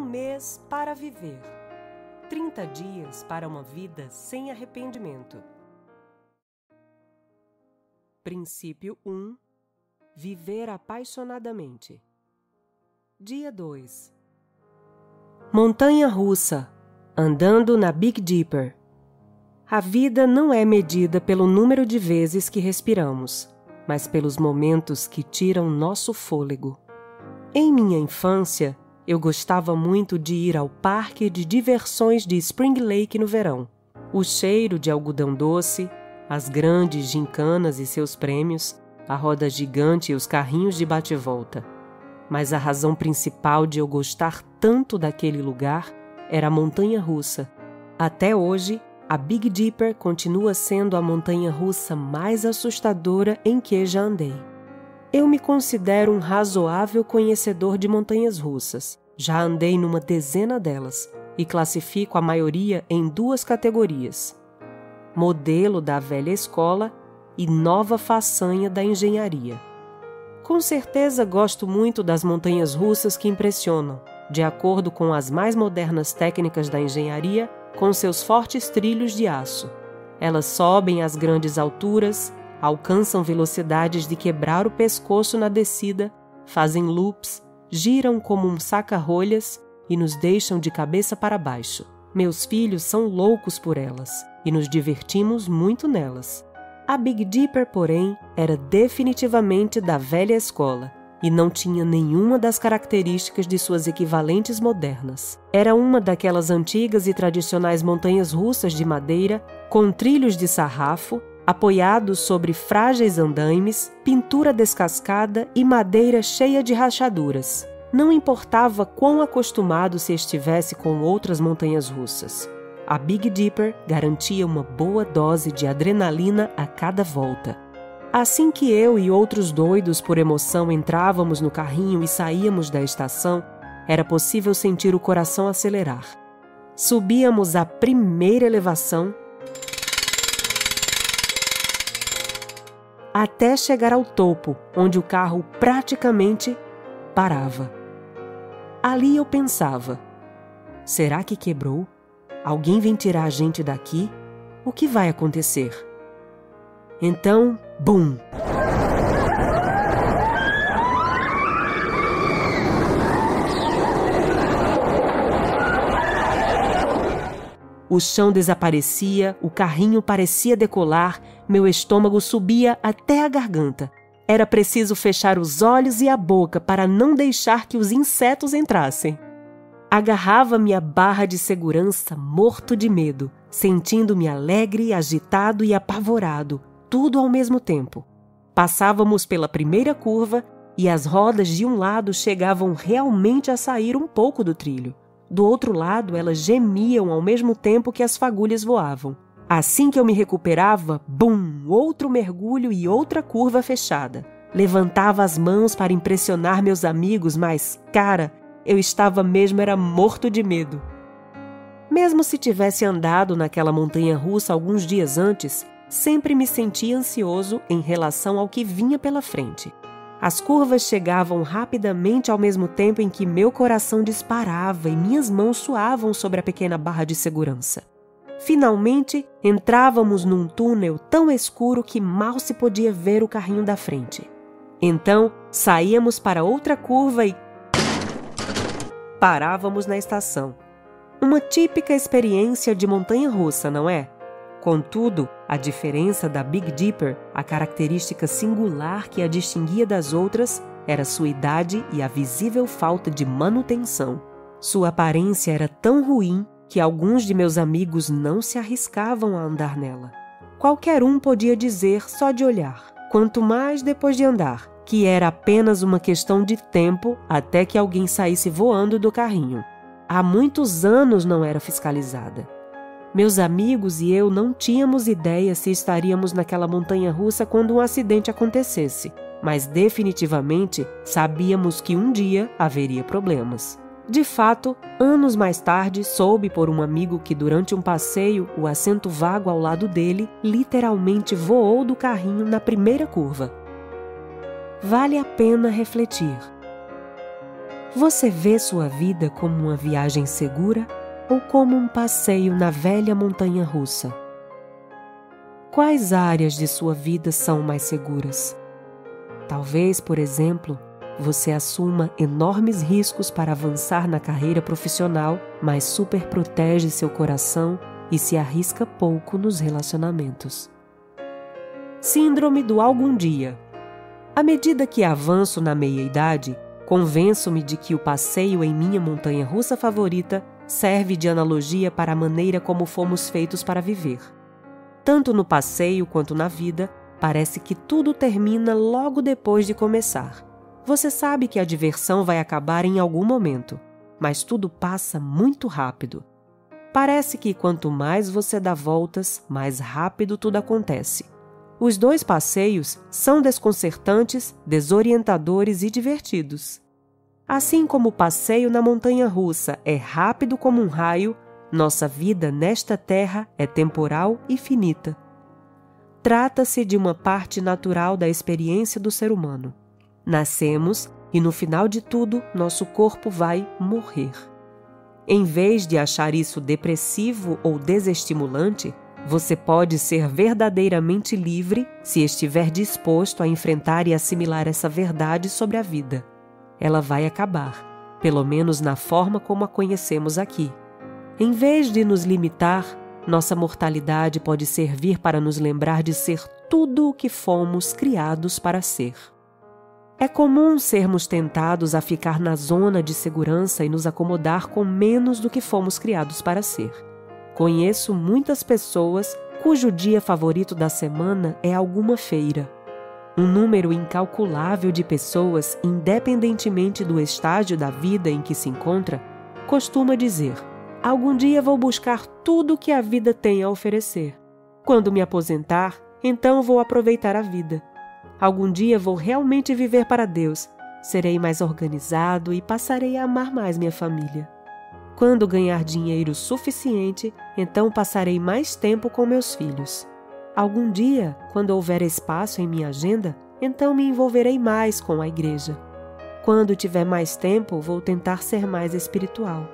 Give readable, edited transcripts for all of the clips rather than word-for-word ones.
mês para viver. 30 dias para uma vida sem arrependimento. Princípio 1. Viver apaixonadamente. Dia 2. Montanha-russa, andando na Big Dipper. A vida não é medida pelo número de vezes que respiramos, mas pelos momentos que tiram nosso fôlego. Em minha infância, eu gostava muito de ir ao parque de diversões de Spring Lake no verão. O cheiro de algodão doce, as grandes gincanas e seus prêmios, a roda gigante e os carrinhos de bate-volta. Mas a razão principal de eu gostar tanto daquele lugar era a montanha-russa. Até hoje, a Big Dipper continua sendo a montanha-russa mais assustadora em que já andei. Eu me considero um razoável conhecedor de montanhas-russas. Já andei numa dezena delas e classifico a maioria em 2 categorias: modelo da velha escola e nova façanha da engenharia. Com certeza gosto muito das montanhas-russas que impressionam, de acordo com as mais modernas técnicas da engenharia, com seus fortes trilhos de aço. Elas sobem às grandes alturas, alcançam velocidades de quebrar o pescoço na descida, fazem loops, giram como um saca-rolhas e nos deixam de cabeça para baixo. Meus filhos são loucos por elas e nos divertimos muito nelas. A Big Dipper, porém, era definitivamente da velha escola e não tinha nenhuma das características de suas equivalentes modernas. Era uma daquelas antigas e tradicionais montanhas russas de madeira, com trilhos de sarrafo, apoiados sobre frágeis andaimes, pintura descascada e madeira cheia de rachaduras. Não importava quão acostumado se estivesse com outras montanhas russas. A Big Dipper garantia uma boa dose de adrenalina a cada volta. Assim que eu e outros doidos por emoção entrávamos no carrinho e saíamos da estação, era possível sentir o coração acelerar. Subíamos a primeira elevação até chegar ao topo, onde o carro praticamente parava. Ali eu pensava: será que quebrou? Alguém vem tirar a gente daqui? O que vai acontecer? Então, bum! O chão desaparecia, o carrinho parecia decolar, meu estômago subia até a garganta. Era preciso fechar os olhos e a boca para não deixar que os insetos entrassem. Agarrava minha barra de segurança morto de medo, sentindo-me alegre, agitado e apavorado, tudo ao mesmo tempo. Passávamos pela primeira curva e as rodas de um lado chegavam realmente a sair um pouco do trilho. Do outro lado, elas gemiam ao mesmo tempo que as fagulhas voavam. Assim que eu me recuperava, bum! Outro mergulho e outra curva fechada. Levantava as mãos para impressionar meus amigos, mas, cara, eu estava mesmo morto de medo. Mesmo se tivesse andado naquela montanha-russa alguns dias antes, sempre me sentia ansioso em relação ao que vinha pela frente. As curvas chegavam rapidamente ao mesmo tempo em que meu coração disparava e minhas mãos suavam sobre a pequena barra de segurança. Finalmente, entrávamos num túnel tão escuro que mal se podia ver o carrinho da frente. Então, saíamos para outra curva e parávamos na estação. Uma típica experiência de montanha-russa, não é? Contudo, a diferença da Big Dipper, a característica singular que a distinguia das outras, era sua idade e a visível falta de manutenção. Sua aparência era tão ruim que alguns de meus amigos não se arriscavam a andar nela. Qualquer um podia dizer só de olhar, quanto mais depois de andar, que era apenas uma questão de tempo até que alguém saísse voando do carrinho. Há muitos anos não era fiscalizada. Meus amigos e eu não tínhamos ideia se estaríamos naquela montanha-russa quando um acidente acontecesse, mas definitivamente sabíamos que um dia haveria problemas. De fato, anos mais tarde, soube por um amigo que durante um passeio, o assento vago ao lado dele literalmente voou do carrinho na primeira curva. Vale a pena refletir. Você vê sua vida como uma viagem segura ou como um passeio na velha montanha-russa? Quais áreas de sua vida são mais seguras? Talvez, por exemplo, você assuma enormes riscos para avançar na carreira profissional, mas superprotege seu coração e se arrisca pouco nos relacionamentos. Síndrome do algum dia. À medida que avanço na meia-idade, convenço-me de que o passeio em minha montanha-russa favorita serve de analogia para a maneira como fomos feitos para viver. Tanto no passeio quanto na vida, parece que tudo termina logo depois de começar. Você sabe que a diversão vai acabar em algum momento, mas tudo passa muito rápido. Parece que quanto mais você dá voltas, mais rápido tudo acontece. Os 2 passeios são desconcertantes, desorientadores e divertidos. Assim como o passeio na montanha-russa é rápido como um raio, nossa vida nesta terra é temporal e finita. Trata-se de uma parte natural da experiência do ser humano. Nascemos e, no final de tudo, nosso corpo vai morrer. Em vez de achar isso depressivo ou desestimulante, você pode ser verdadeiramente livre se estiver disposto a enfrentar e assimilar essa verdade sobre a vida. Ela vai acabar, pelo menos na forma como a conhecemos aqui. Em vez de nos limitar, nossa mortalidade pode servir para nos lembrar de ser tudo o que fomos criados para ser. É comum sermos tentados a ficar na zona de segurança e nos acomodar com menos do que fomos criados para ser. Conheço muitas pessoas cujo dia favorito da semana é alguma feira. Um número incalculável de pessoas, independentemente do estágio da vida em que se encontra, costuma dizer: algum dia vou buscar tudo o que a vida tem a oferecer. Quando me aposentar, então vou aproveitar a vida. Algum dia vou realmente viver para Deus, serei mais organizado e passarei a amar mais minha família. Quando ganhar dinheiro suficiente, então passarei mais tempo com meus filhos. Algum dia, quando houver espaço em minha agenda, então me envolverei mais com a igreja. Quando tiver mais tempo, vou tentar ser mais espiritual.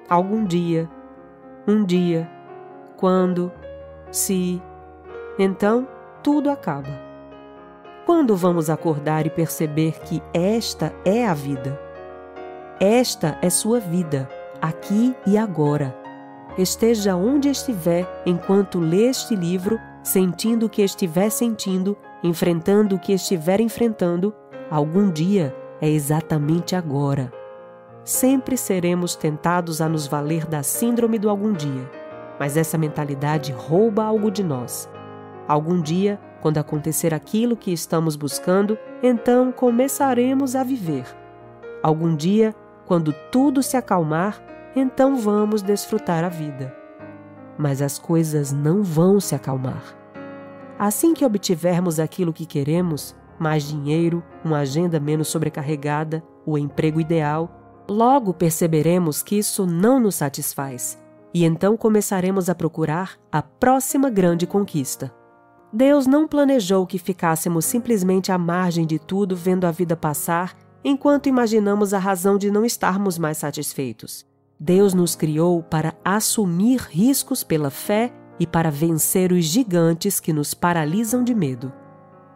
Algum dia, um dia, quando, se, então tudo acaba. Quando vamos acordar e perceber que esta é a vida? Esta é sua vida, aqui e agora. Esteja onde estiver enquanto lê este livro, sentindo o que estiver sentindo, enfrentando o que estiver enfrentando, algum dia é exatamente agora. Sempre seremos tentados a nos valer da síndrome do algum dia, mas essa mentalidade rouba algo de nós. Algum dia, quando acontecer aquilo que estamos buscando, então começaremos a viver. Algum dia, quando tudo se acalmar, então vamos desfrutar a vida. Mas as coisas não vão se acalmar. Assim que obtivermos aquilo que queremos, mais dinheiro, uma agenda menos sobrecarregada, o emprego ideal, logo perceberemos que isso não nos satisfaz e então começaremos a procurar a próxima grande conquista. Deus não planejou que ficássemos simplesmente à margem de tudo vendo a vida passar enquanto imaginamos a razão de não estarmos mais satisfeitos. Deus nos criou para assumir riscos pela fé e para vencer os gigantes que nos paralisam de medo.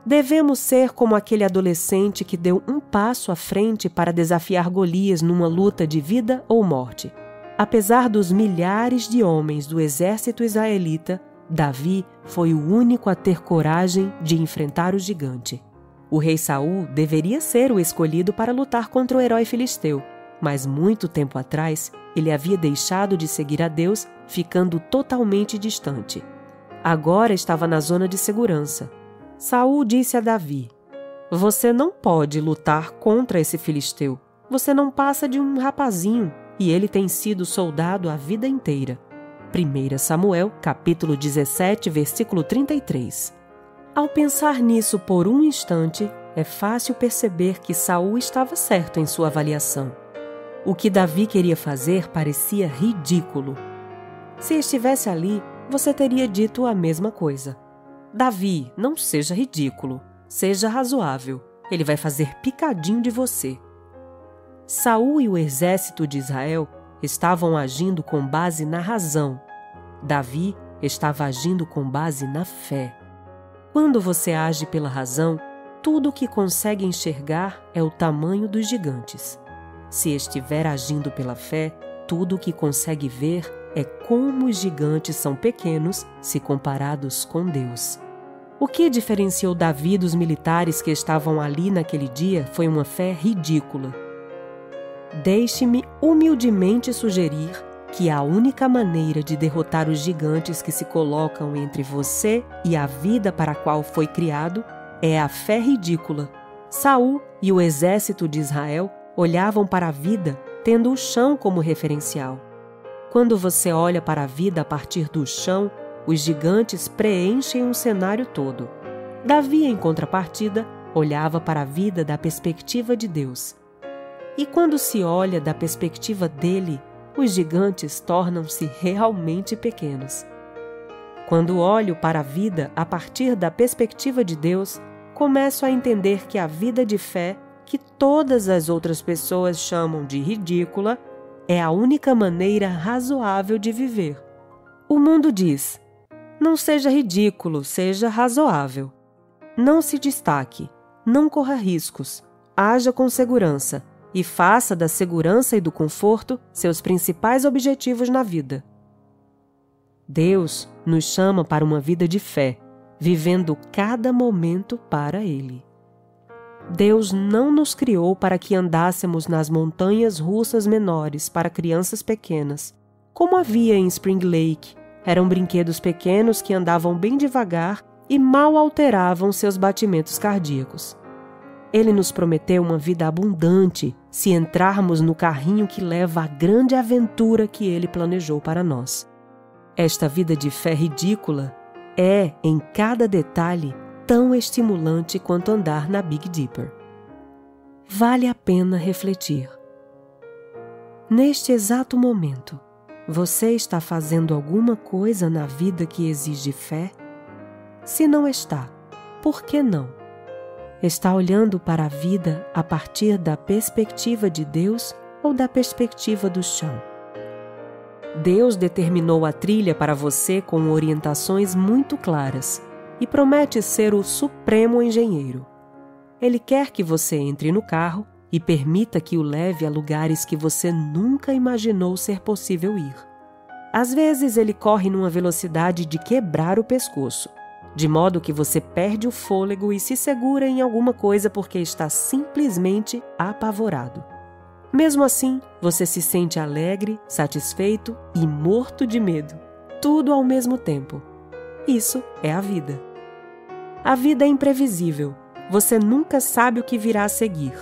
Devemos ser como aquele adolescente que deu um passo à frente para desafiar Golias numa luta de vida ou morte. Apesar dos milhares de homens do exército israelita, Davi foi o único a ter coragem de enfrentar o gigante. O rei Saul deveria ser o escolhido para lutar contra o herói filisteu, mas muito tempo atrás ele havia deixado de seguir a Deus, ficando totalmente distante. Agora estava na zona de segurança. Saul disse a Davi: "Você não pode lutar contra esse filisteu. Você não passa de um rapazinho e ele tem sido soldado a vida inteira." 1 Samuel, capítulo 17, versículo 33. Ao pensar nisso por um instante, é fácil perceber que Saul estava certo em sua avaliação. O que Davi queria fazer parecia ridículo. Se estivesse ali, você teria dito a mesma coisa. Davi, não seja ridículo, seja razoável. Ele vai fazer picadinho de você. Saul e o exército de Israel estavam agindo com base na razão. Davi estava agindo com base na fé. Quando você age pela razão, tudo o que consegue enxergar é o tamanho dos gigantes. Se estiver agindo pela fé, tudo o que consegue ver é como os gigantes são pequenos se comparados com Deus. O que diferenciou Davi dos militares que estavam ali naquele dia foi uma fé ridícula. Deixe-me humildemente sugerir que a única maneira de derrotar os gigantes que se colocam entre você e a vida para a qual foi criado é a fé ridícula. Saul e o exército de Israel olhavam para a vida tendo o chão como referencial. Quando você olha para a vida a partir do chão, os gigantes preenchem um cenário todo. Davi, em contrapartida, olhava para a vida da perspectiva de Deus. E quando se olha da perspectiva dele, os gigantes tornam-se realmente pequenos. Quando olho para a vida a partir da perspectiva de Deus, começo a entender que a vida de fé, que todas as outras pessoas chamam de ridícula, é a única maneira razoável de viver. O mundo diz: não seja ridículo, seja razoável. Não se destaque, não corra riscos, haja com segurança e faça da segurança e do conforto seus principais objetivos na vida. Deus nos chama para uma vida de fé, vivendo cada momento para Ele. Deus não nos criou para que andássemos nas montanhas russas menores para crianças pequenas, como havia em Spring Lake. Eram brinquedos pequenos que andavam bem devagar e mal alteravam seus batimentos cardíacos. Ele nos prometeu uma vida abundante se entrarmos no carrinho que leva à grande aventura que Ele planejou para nós. Esta vida de fé ridícula é, em cada detalhe, tão estimulante quanto andar na Big Dipper. Vale a pena refletir. Neste exato momento, você está fazendo alguma coisa na vida que exige fé? Se não está, por que não? Está olhando para a vida a partir da perspectiva de Deus ou da perspectiva do chão? Deus determinou a trilha para você com orientações muito claras e promete ser o supremo engenheiro. Ele quer que você entre no carro e permita que o leve a lugares que você nunca imaginou ser possível ir. Às vezes ele corre numa velocidade de quebrar o pescoço, de modo que você perde o fôlego e se segura em alguma coisa porque está simplesmente apavorado. Mesmo assim, você se sente alegre, satisfeito e morto de medo, tudo ao mesmo tempo. Isso é a vida. A vida é imprevisível, você nunca sabe o que virá a seguir.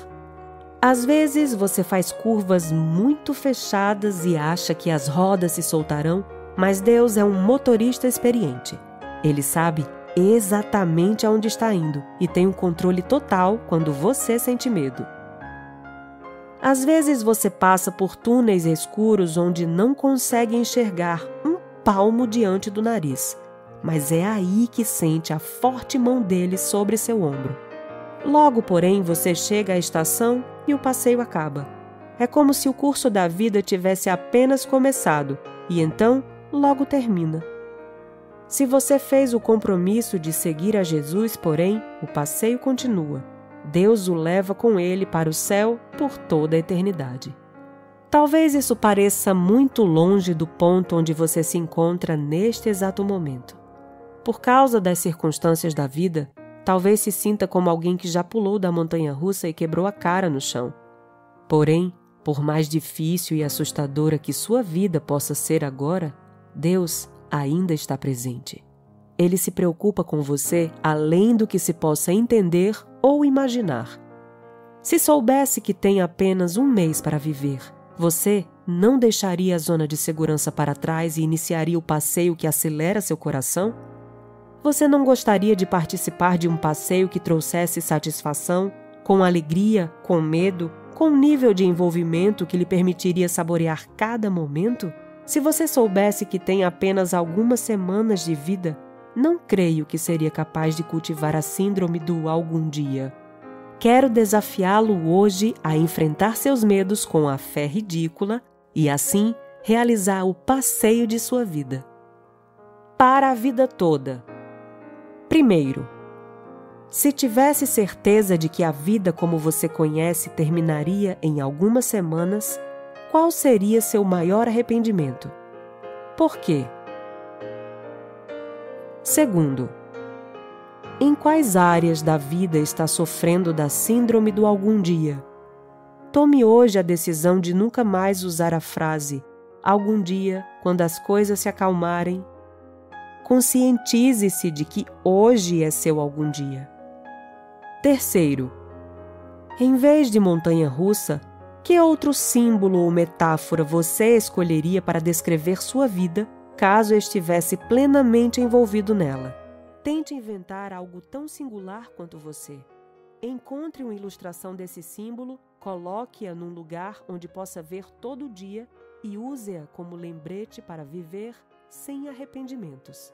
Às vezes você faz curvas muito fechadas e acha que as rodas se soltarão, mas Deus é um motorista experiente. Ele sabe exatamente aonde está indo e tem um controle total quando você sente medo. Às vezes você passa por túneis escuros onde não consegue enxergar um palmo diante do nariz, mas é aí que sente a forte mão dele sobre seu ombro. Logo, porém, você chega à estação e o passeio acaba. É como se o curso da vida tivesse apenas começado e então logo termina. Se você fez o compromisso de seguir a Jesus, porém, o passeio continua. Deus o leva com ele para o céu por toda a eternidade. Talvez isso pareça muito longe do ponto onde você se encontra neste exato momento. Por causa das circunstâncias da vida, talvez se sinta como alguém que já pulou da montanha-russa e quebrou a cara no chão. Porém, por mais difícil e assustadora que sua vida possa ser agora, Deus ainda está presente. Ele se preocupa com você além do que se possa entender ou imaginar. Se soubesse que tem apenas um mês para viver, você não deixaria a zona de segurança para trás e iniciaria o passeio que acelera seu coração? Você não gostaria de participar de um passeio que trouxesse satisfação, com alegria, com medo, com um nível de envolvimento que lhe permitiria saborear cada momento? Se você soubesse que tem apenas algumas semanas de vida, não creio que seria capaz de cultivar a síndrome do algum dia. Quero desafiá-lo hoje a enfrentar seus medos com a fé ridícula e, assim, realizar o passeio de sua vida. Para a vida toda. Primeiro, se tivesse certeza de que a vida como você conhece terminaria em algumas semanas, qual seria seu maior arrependimento? Por quê? Segundo, em quais áreas da vida está sofrendo da síndrome do algum dia? Tome hoje a decisão de nunca mais usar a frase algum dia, quando as coisas se acalmarem. Conscientize-se de que hoje é seu algum dia. Terceiro, em vez de montanha-russa, que outro símbolo ou metáfora você escolheria para descrever sua vida, caso estivesse plenamente envolvido nela? Tente inventar algo tão singular quanto você. Encontre uma ilustração desse símbolo, coloque-a num lugar onde possa ver todo dia e use-a como lembrete para viver sem arrependimentos.